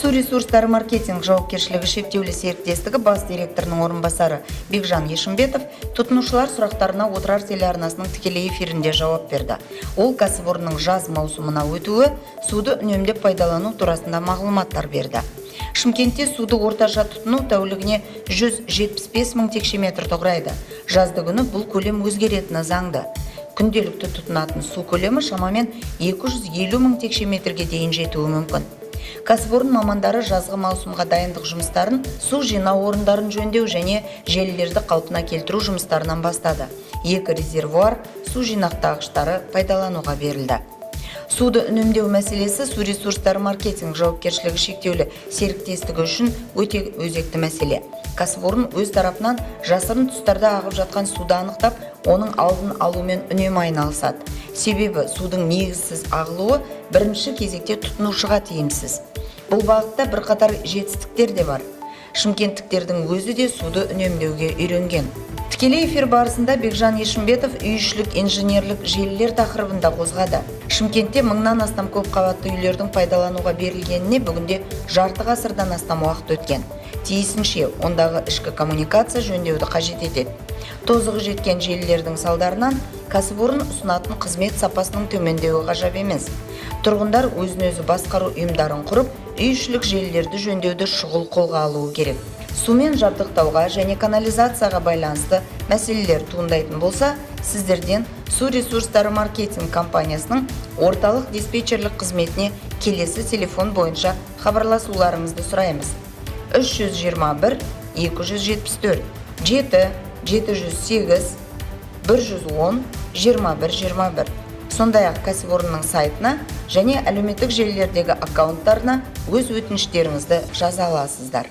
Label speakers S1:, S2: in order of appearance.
S1: Су ресурстары маркетинг жауапкершілігі шектеулі серіктестігі бас директорының орынбасары Бекжан Ешімбетов тұтынушылар сұрақтарына отырар телеарнасының тікелей эфирінде жауап берді. Ол кәсіпорынның жаз маусымына өтуі, суды үнемдеп пайдалану турасында мағлұматтар берді. Шымкентте суды орташа тұтыну тәулігіне 175 мың текше метрді құрайды. Жазды күні бұл көлем өзгеретіні заңды. Күнделікті тұтынатын су көлемі шамамен 250 мың текше метрге дейін жетуі мүмкін. Кәсіпорын мамандары жазғы маусымға дайындық жұмыстарын, су жинау орындарын жөндеу және желілерді қалпына келтіру жұмыстарынан бастады. 2 резервуар су жинақтағыштары пайдалануға берілді. Суды үнемдеу мәселесі су ресурстары маркетинг жауапкершілігі шектеулі серіктестігі үшін өте өзекті мәселе. Кәсіпорын өз тарапынан жасырын тұстарда ағып жатқан суды анықтап, оның алдын алумен үнемі айналысады. Себебі судың негізсіз ағылуы бірінші кезекте тұтынушыға тиімсіз. Бұл бағытта бірқатар жетістіктер де бар. Шымкенттіктердің өзі де суды үнемдеуге үйренген. Тікелей эфир барысында Бекжан Ешімбетов үйішілік инженерлік желілер тақырыбында қозғады. Шымкентте 1000-нан астам көп қабатты үйлердің пайдалануға берілгеніне бүгінде жарты ғасырдан астам уақыт өткен. Тиісінше, ондағы ішкі коммуникация жөндеуді қажет етеді. Тозығы жеткен желілердің салдарынан кәсіпорын ұсынатын қызмет сапасының төмендеуі ғажап емес. Тұрғындар өзін-өзі басқару ұйымдарын құрып, үйішілік желілерді жөндеуді шұғыл қолға алуы керек. Сумен жабдықтауға және канализацияға байланысты мәселелер туындайтын болса, сіздерден су ресурстары маркетинг компаниясының орталық диспетчерлік қызметіне келесі телефон бойынша хабарласуларыңызды сұраймыз. 321 274 7 708 110 2121. Сондай-ақ кәсіпорынның сайтына және әлеуметтік желілердегі аккаунттарына өз өтініштеріңізді жаза аласыздар.